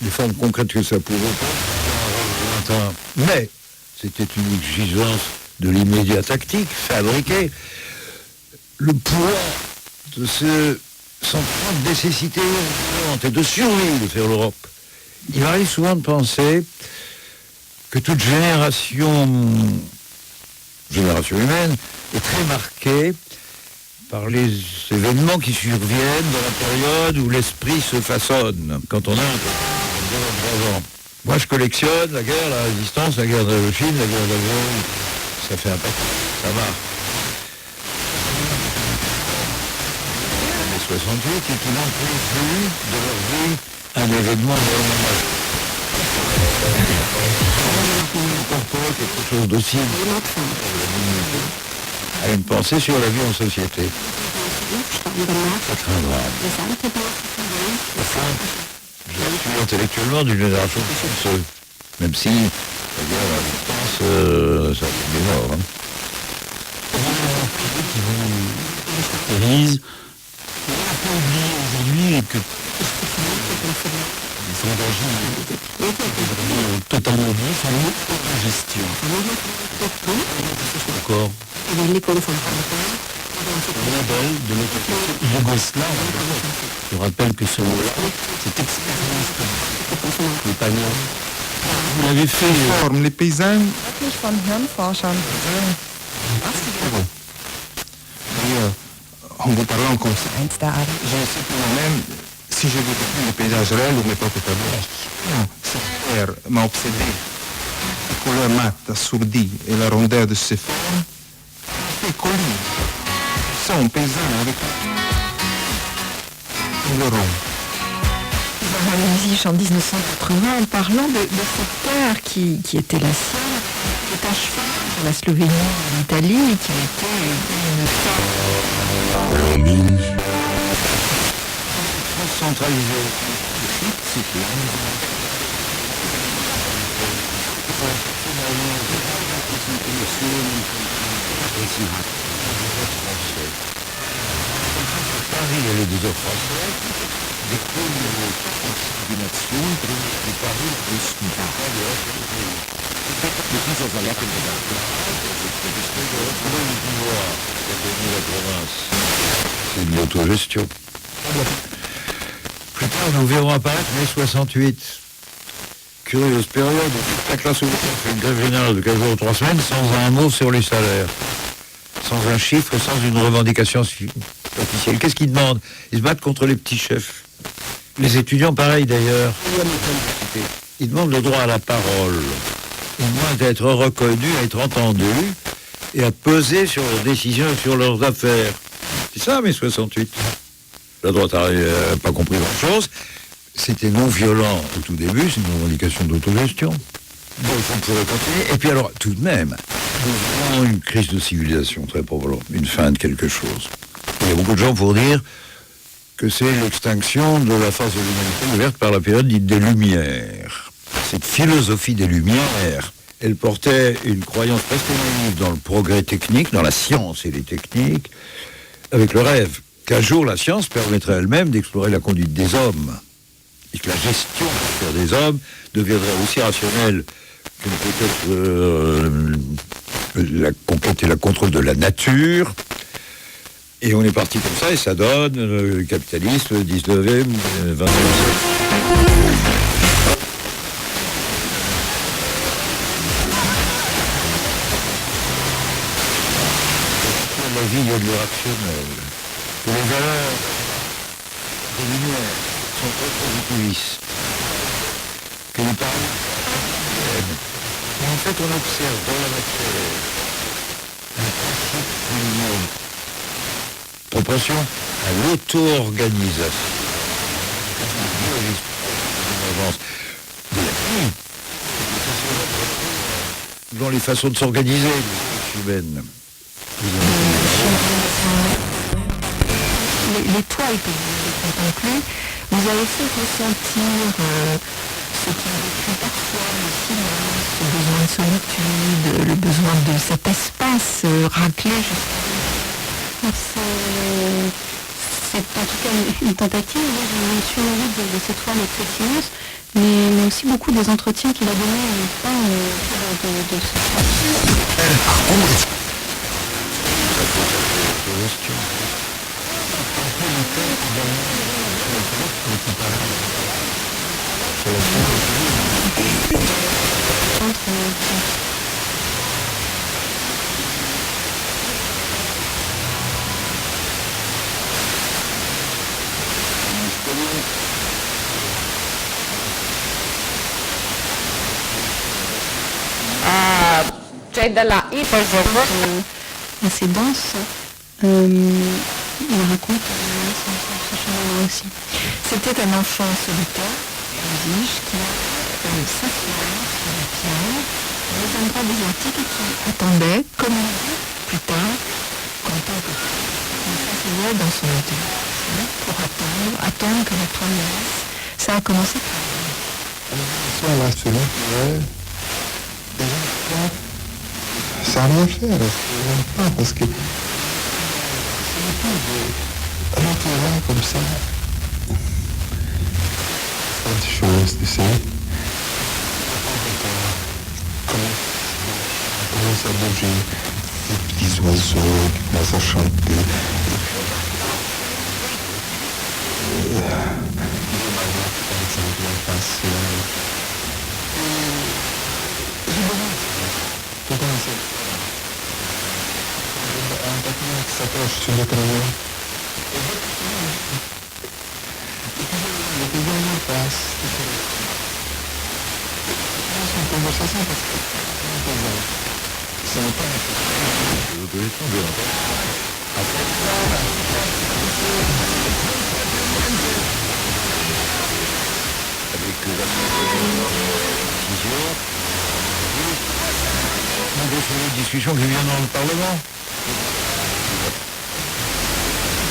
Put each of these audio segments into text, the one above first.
les formes concrètes que ça pouvait prendre. Mais c'était une exigence de l'immédiat tactique, fabriquée. Le poids de ce sentiment de nécessité urgente et de survie de faire l'Europe. Il m'arrive souvent de penser que toute génération humaine est très marquée par les événements qui surviennent dans la période où l'esprit se façonne, quand on a un peu. Moi, je collectionne la guerre, la résistance, la guerre de Chine, la guerre d'Algérie. Ça fait un paquet, ça va. 68 et qui n'ont plus vu de leur vie un événement vraiment majeur. Quelque chose d'aussi à une pensée sur la vie en société. C'est très grave. Enfin, je suis intellectuellement d'une génération de chanceux, même si la guerre à distance, ça fait des morts. Élise, on a un peu oublié aujourd'hui et que les sondages totalement oubliés sont l'autogestion. Encore. Le modèle de l'autogestion yougoslave. Je rappelle que ce mot-là, c'est expérience le panier. Vous l'avez fait. Les paysans. En vous parlant comme ça, je sais que moi-même, si je veux décrire les paysages réels ou mes propres tableaux, cette terre m'a obsédé. La couleur mate, assourdie et la rondeur de ses formes fait colline. Son paysan avec le rond. En 1980, en parlant de cette terre qui était la sienne, qui est à cheval sur la Slovénie et l'Italie, qui a été une centralisé. Paris et les deux autres Français découlent d'une action de Paris größten c'est de l'autogestion. Plus tard, nous verrons apparaître mai 68. Curieuse période où toute la classe ouvrière fait une grève générale de 15 jours ou 3 semaines sans un mot sur les salaires, sans un chiffre, sans une revendication officielle. Qu'est-ce qu'ils demandent? Ils se battent contre les petits chefs. Les étudiants, pareil d'ailleurs. Ils demandent le droit à la parole, au moins d'être reconnus, à être entendus et à peser sur leurs décisions et sur leurs affaires. C'est ça, mai 68. La droite n'a pas compris grand-chose. C'était non violent au tout début, c'est une revendication d'autogestion. Donc on pourrait continuer. Et puis alors, tout de même, nous avons une crise de civilisation, très probablement, une fin de quelque chose. Il y a beaucoup de gens pour dire que c'est l'extinction de la face de l'humanité ouverte par la période dite des Lumières. Cette philosophie des Lumières, elle portait une croyance presque naïve dans le progrès technique, dans la science et les techniques, avec le rêve qu'un jour la science permettrait elle-même d'explorer la conduite des hommes, et que la gestion des hommes deviendrait aussi rationnelle que peut-être la conquête et le contrôle de la nature. Et on est parti comme ça, et ça donne le capitalisme 19e, 20e siècle. Dans la vie, il y a de l'irrationnel. Que les valeurs des Lumières sont très positivistes. Que les paroles et en fait, on observe dans la matière un principe humain. Proportion à l'auto-organisation. Dans les façons de s'organiser, les humaines. Les toiles que vous avez contemplées, vous avez fait ressentir ce qui a vécu parfois le silence, le besoin de solitude, le besoin de cet espace raclé justement. C'est en tout cas une tentative. Je me suis nourrie de cette toile très silencieuse mais aussi beaucoup des entretiens qu'il a donnés à de ce c'è della assez dense. Il raconte ce chemin aussi. C'était un enfant solitaire, prodige, qui s'asseyait sur la pierre dans les endroits désertiques et qui attendait, comme il dit plus tard, qu'en tant que il s'asseyait dans son hôtel pour attendre que la promesse. Ça a commencé par là, selon ça n'a rien à faire, pas parce que alors tu es là comme ça, c'est des choses, tu sais, commence à bouger, des petits oiseaux qui commencent à chanter. S'approche sur le crayon. Et puis les gens passent. C'est une conversation parce que ce n'est pas Vous devez tomber avec la discussion qui vient dans le Parlement.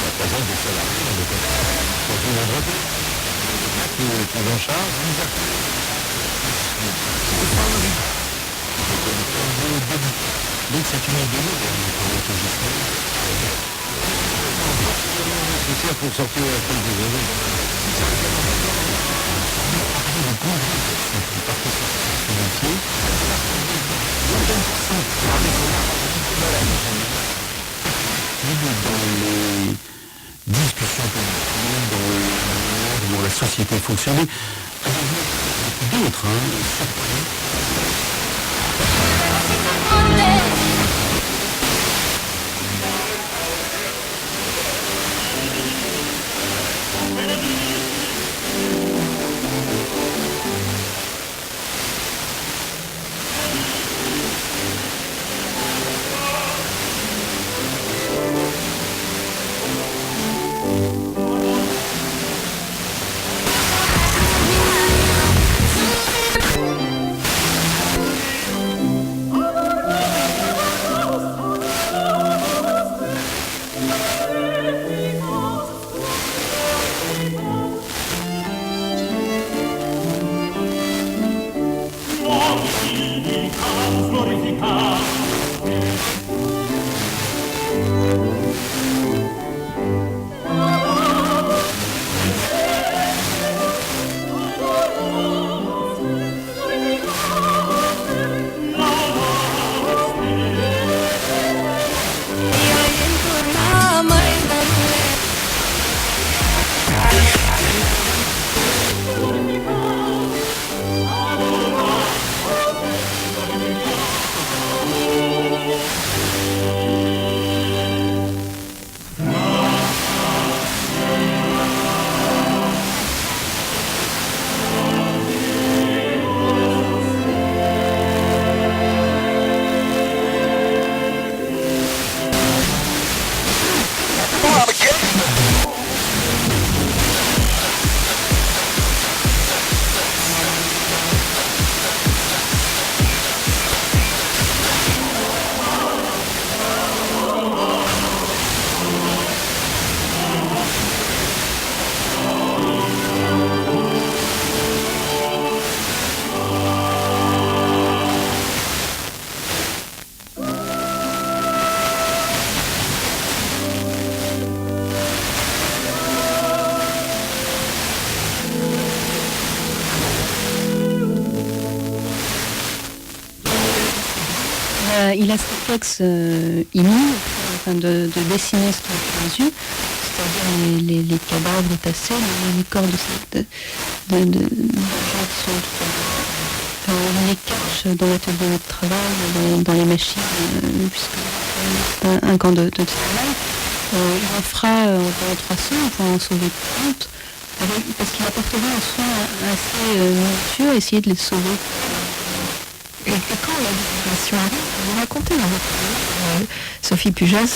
La présence des salariés dans le surtout vendredi, qui est en charge. Donc c'est une idée nécessaire pour sortir la crise des années. dans les discussions politiques, dans la société fonctionnait, d'autres, il a ce réflexe inné, enfin, de dessiner ce qu'il a sous les yeux, c'est-à-dire les cadavres tassés, les corps de gens qui sont il les cache dans l'atelier de travail, dans les machines, puisque c'est un camp de travail. Il en fera environ 300 pour en sauver 30, parce qu'il apportera un soin assez minutieux, essayer de les sauver. Et quand la libération arrive, vous racontez dans votre livre, Sophie Pujas,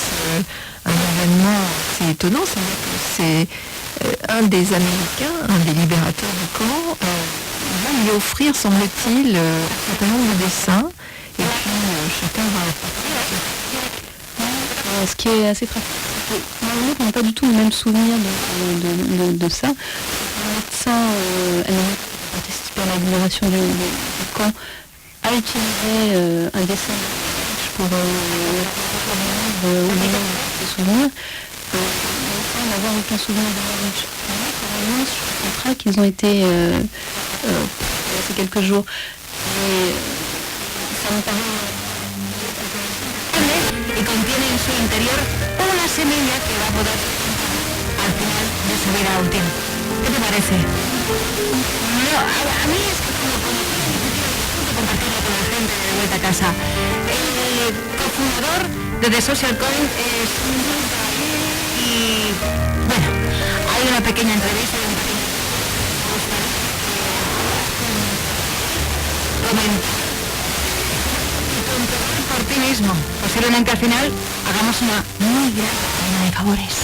un événement assez étonnant, c'est-à-dire que c'est un des Américains, un des libérateurs du camp, va lui offrir, semble-t-il, un certain nombre de dessins, et puis chacun va ce qui est assez pratique, c'est que on n'a pas du tout le même souvenir de ça. Un médecin, elle a participé à la libération du camp, a utilisé un dessin pour ses souvenirs. N'avoir aucun souvenir de mariage. Je comprends qu'ils ont été ces quelques jours. Et ça me paraît... Y contiene en su interior una semilla que va a poder al final de su vida útil. ¿Qué te parece? No, a mí es que como compartirlo con la gente de vuelta a casa. El cofundador de The Social Coin es y bueno, hay una pequeña entrevista de un pequeño por ti mismo. Posiblemente al final hagamos una muy gran cadena de favores.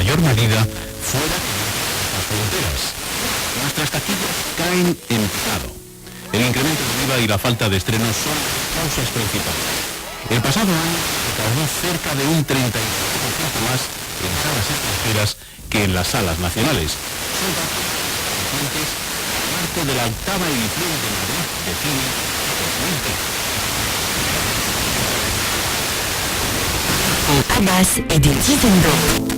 mayor medida fuera de las fronteras. Nuestras taquillas caen en picado. El incremento del IVA y la falta de estrenos son las causas principales. El pasado año recaudó cerca de un 35% más en salas extranjeras que en las salas nacionales. Son datos parte de la octava edición de Madrid de Cine 2020. Abbas et des dizaines d'autres.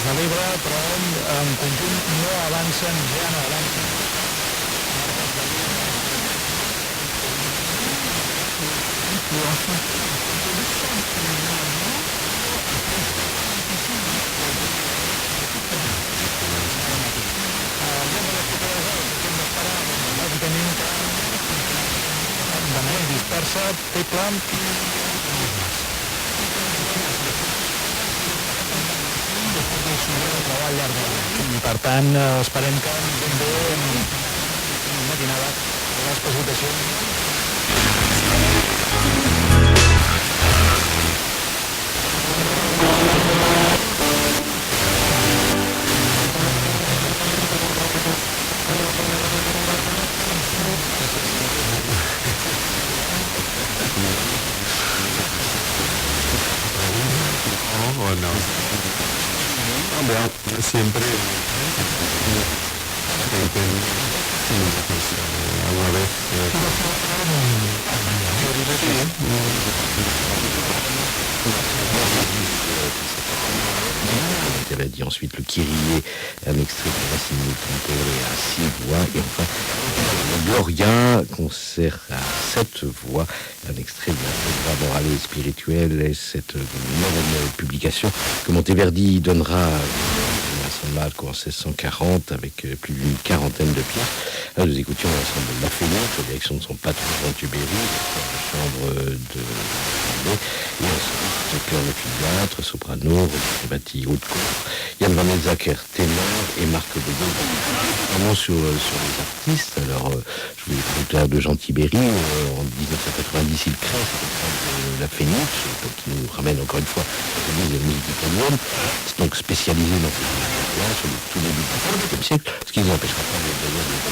de l'Ebre, però en conjunt no avancen, ja no avancen. dispersa, feble, al llarg i per tant esperem que ben bé matinada les precipitacions. No. Vabbè, siempre alguna vez Elle a dit ensuite le Kyrie, un extrait de Racine Tempore à 6 voix, et enfin Gloria, concert à 7 voix, un extrait de la morale et spirituelle, et cette nouvelle publication que Monteverdi donnera à San Marco en 1640 avec plus d'une quarantaine de pièces. Là, nous écoutions l'ensemble de La Fénix, la direction de son patron Jean Tubéry, la chambre de et ensuite chœur de filiatre, soprano, Batti, haute cour, Yann Van Elzaker, ténor et Marc Bedon. Vraiment sur les artistes. Alors, je vous ai parlé tout à l'heure de Jean Tibéry. En 1990, il crée cette école de La Fénix, qui nous ramène encore une fois à la musique italienne. C'est donc spécialisé dans cette musique-là, sur le tout début du XXe siècle, ce qui ne nous empêchera pas d'ailleurs de...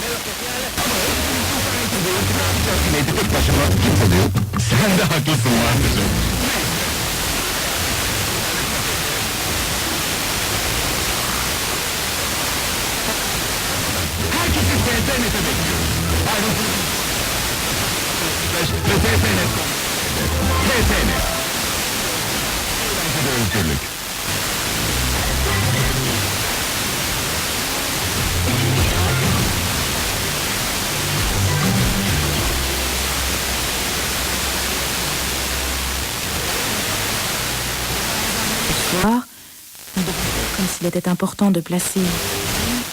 Comme s'il était important de placer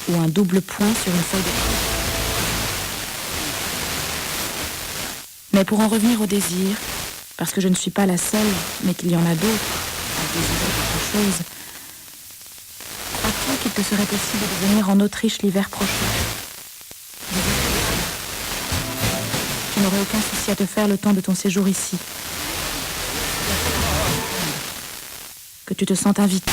ou un double point sur une feuille de... Mais pour en revenir au désir, parce que je ne suis pas la seule, mais qu'il y en a d'autres à désirer quelque chose, crois-tu qu'il te serait possible de venir en Autriche l'hiver prochain? Tu n'aurais aucun souci à te faire le temps de ton séjour ici. Que tu te sentes invité.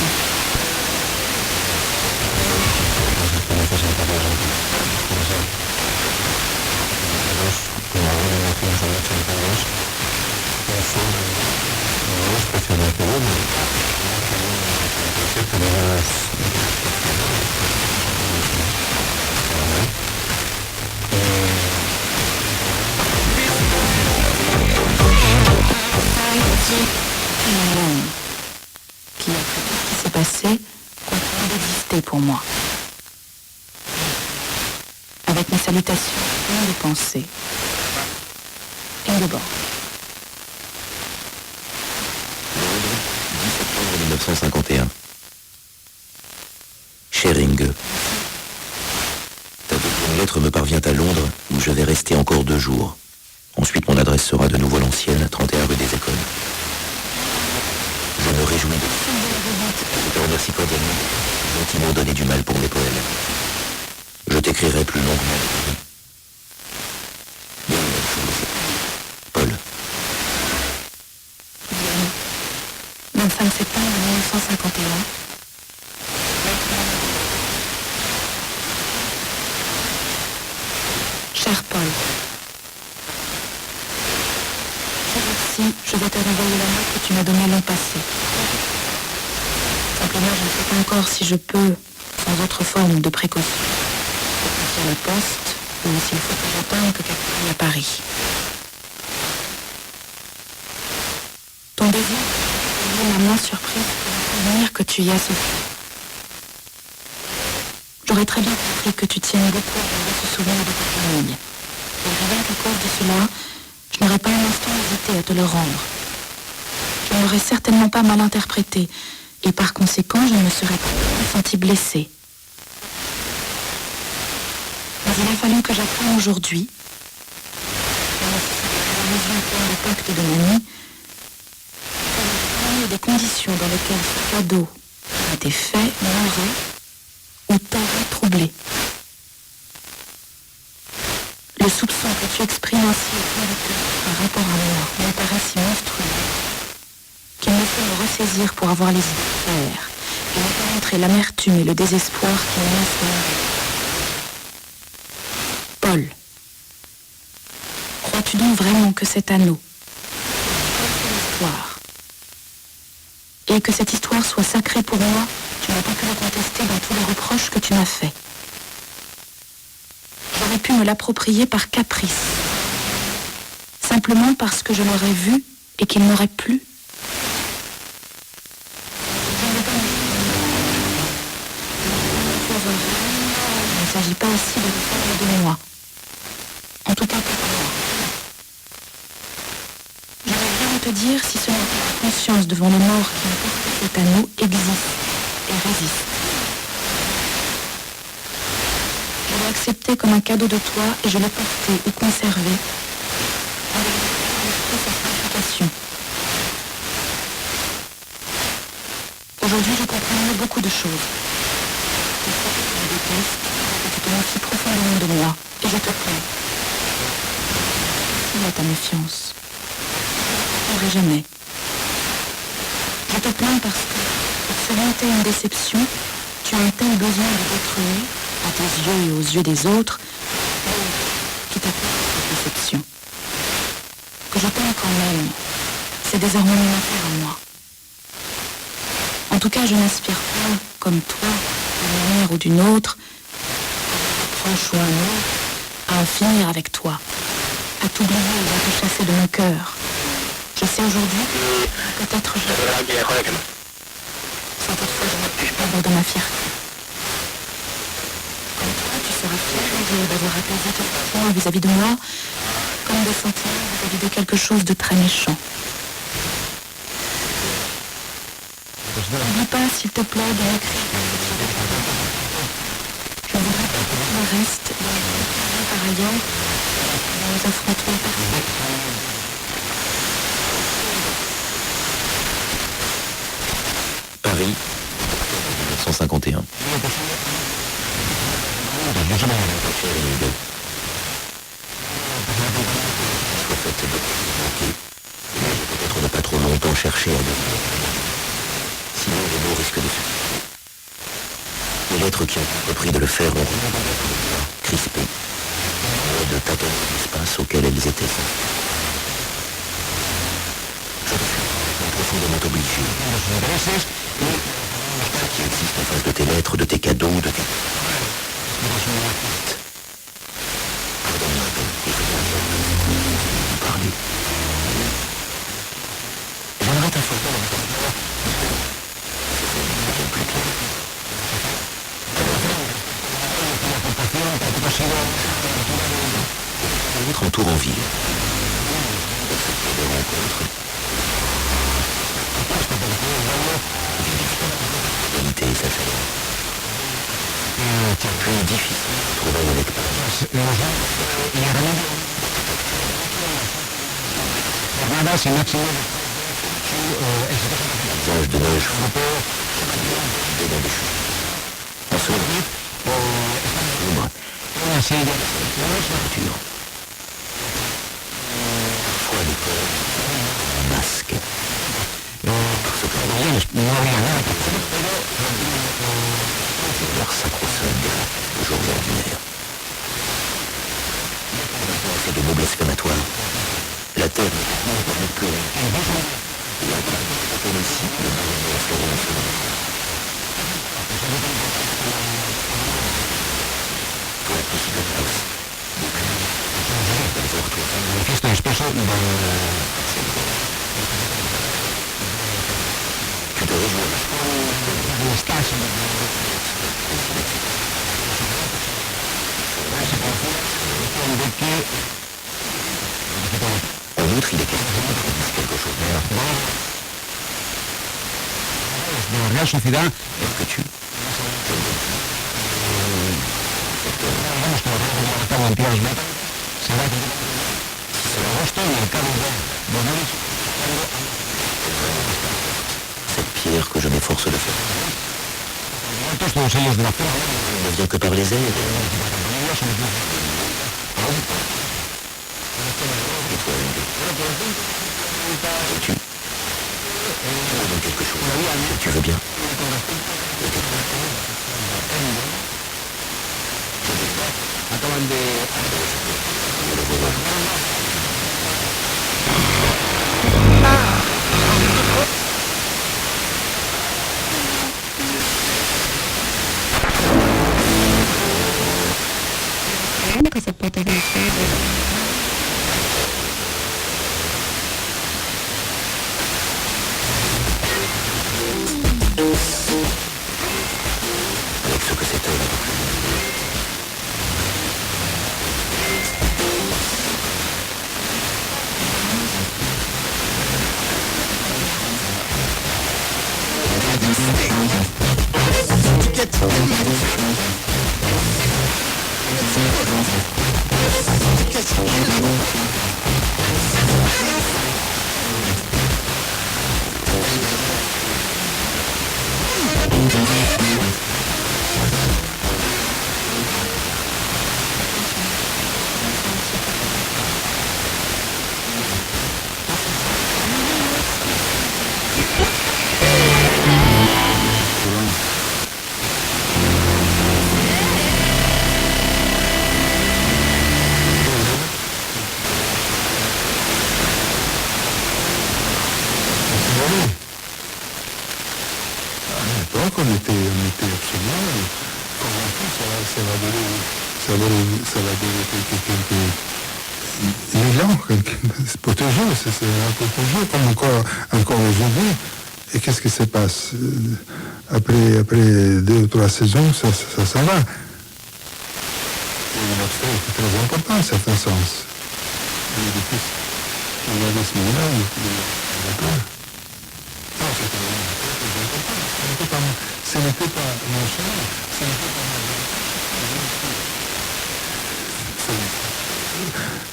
Qui, après tout ce qui s'est passé, continue d'exister pour moi. Avec mes salutations pleines de pensées. Ingeborg. 10 septembre 1951. Cher Inge, ta deuxième lettre me parvient à Londres, où je vais rester encore 2 jours. Ensuite, mon adresse sera de nouveau l'ancienne, à 31 rue des Écoles. Je me réjouis de... Je te remercie cordialement de gentiment donner du mal pour mes poèmes. Je t'écrirai plus longuement. Bien, Paul. 25 septembre 1951. Cher Paul, je vais te renvoyer la note que tu m'as donnée l'an passé. Simplement, je ne sais pas encore si je peux, sans autre forme de précaution, sur la poste, ou s'il faut que j'attende que quelqu'un aille à Paris. Ton désir m'a moins surprise de souvenir que tu y as souffert. J'aurais très bien compris que tu tiennes beaucoup à garder ce souvenir de ta famille. Et rien qu'à cause de cela, Je n'aurais pas un instant hésité à te le rendre. Je ne l'aurais certainement pas mal interprété, et par conséquent, je ne me serais pas sentie blessée. Mais il a fallu que j'apprenne aujourd'hui, dans le pacte de mamie, des conditions dans lesquelles ce cadeau a été fait m'aurait ou t'aurait troublé. Le soupçon que tu exprimes ainsi par rapport à moi me paraît si monstrueux qu'il me faut me ressaisir pour avoir les idées claires et me faire montrer l'amertume et le désespoir qui menacent mon vie. Paul, crois-tu donc vraiment que cet anneau, l'histoire, et que cette histoire soit sacrée pour moi, tu n'as pas pu le contester dans tous les reproches que tu m'as faits. J'aurais pu me l'approprier par caprice, simplement parce que je l'aurais vu et qu'il m'aurait plu. Il ne s'agit pas aussi de le faire de moi. En tout cas, pour moi. J'aurais bien à te dire si ce n'est pas la conscience devant les morts qui ont porté cet anneau existe et résiste. Je l'ai accepté comme un cadeau de toi et je l'ai porté ou conservé avec sa signification. Aujourd'hui, je comprends mieux beaucoup de choses. Je sais que tu me détestes, que tu te méfies profondément de moi et je te plains. Merci à ta méfiance. Je ne jamais. Je te plains parce que, pour surmonter une déception, tu as un tel besoin de détruire, à tes yeux et aux yeux des autres, qui t'a fait cette déception. Que je t'aime quand même, c'est désormais une affaire à moi. En tout cas, je n'aspire pas, comme toi, d'une manière ou d'une autre, proche ou un autre, à en finir avec toi, à t'oublier et à te chasser de mon cœur. Je sais aujourd'hui, peut-être je... Sans toutefois, je n'ai pu perdre de ma fierté. Comme toi, tu seras fier d'avoir apaisé tes sentiments vis-à-vis de moi, comme des sentiments vis-à-vis de quelque chose de très méchant. N'oublie pas, s'il te plaît, de m'écrire. Je voudrais que tout le reste, par ailleurs, dans les affrontements parfaits. Paris, 1951. Peut-être ne pas trop longtemps chercher à devenir. Sinon les mots risquent de se... Les lettres qui ont repris de le faire ont crispé, de tâtonner l'espace auquel elles étaient. Je suis profondément obligé. Ce qui existe en face de tes lettres, de tes cadeaux, de tes... Pardonne-moi, et je vais parler. J'aimerais t'informer votre tour en ville. Des rencontres. Vérité et sa chaleur. Puis difficile de trouver avec Paris. Visage de neige frappeur, des dents de chute. En ce moment, l'ombre. Nature. Parfois les corps, masque. Parce que leur sacro-saint de jours ordinaires. C'est de mots blasphématoires. La terre n'est pas plus que et la aussi le baron de Florence. Toi, possible house. Questo è spesso tu te rejoins. la Real Sociedad. Est-ce que tu... Vamos con el mercado en tierras metas. Será que en agosto el mercado de Bonolis. Cette pierre que je m'efforce de faire. Todos los sellos de la fe. Ne vient que par les airs. Tu quelque chose. Tu veux bien? Acaban de... Que se puede decir. Avec ce que c'était là. On était absolument convaincus, ça va durer quelques millions, pour toujours, c'est pour toujours, comme encore aujourd'hui. Et qu'est-ce qui se passe? Après 2 ou 3 saisons, ça va. Et notre fait est très important, en certain sens. Et depuis qu'on a ce moment-là, on a peur. Non, c'est très important. Ce n'était pas nonchalant, ce n'était pas mal.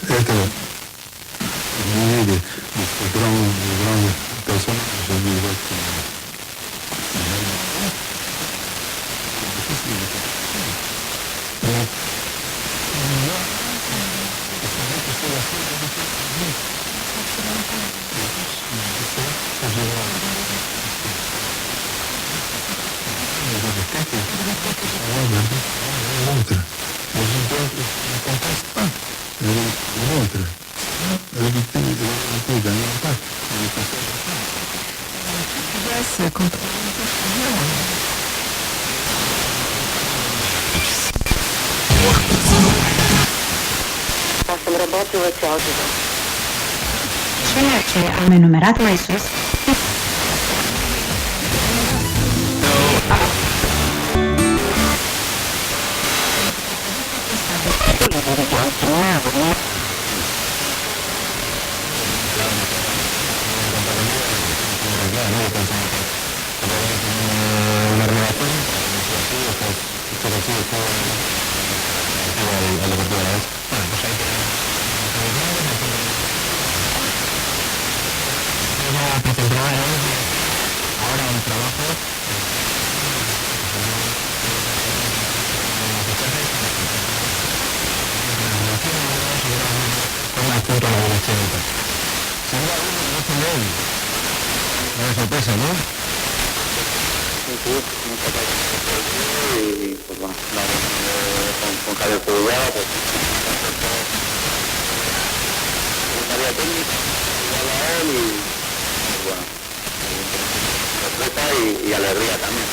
C'était de grands personnages, j'ai vu Ceea ce am enumerat mai sus Una sorpresa, ¿no? Y pues bueno, con Javier Pulgada, pues una vía técnica, igual a él y pues bueno, sorpresa y alegría también.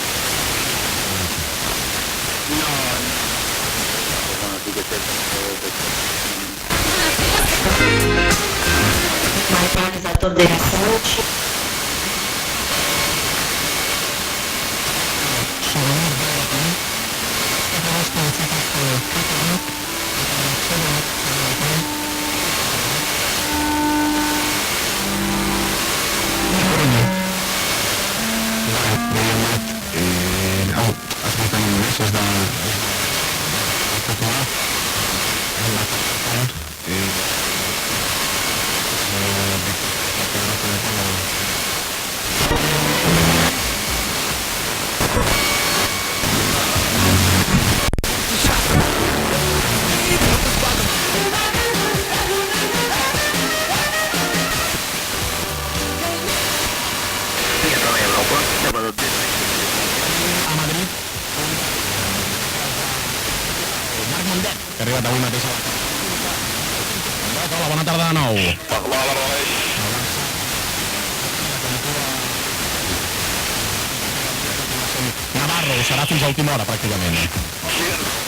No, pues bueno, sí que mai organizator de research. Mundet, que ha arribat avui mateix a la... Hola, bona tarda de nou. Navarro, serà fins a última hora, pràcticament.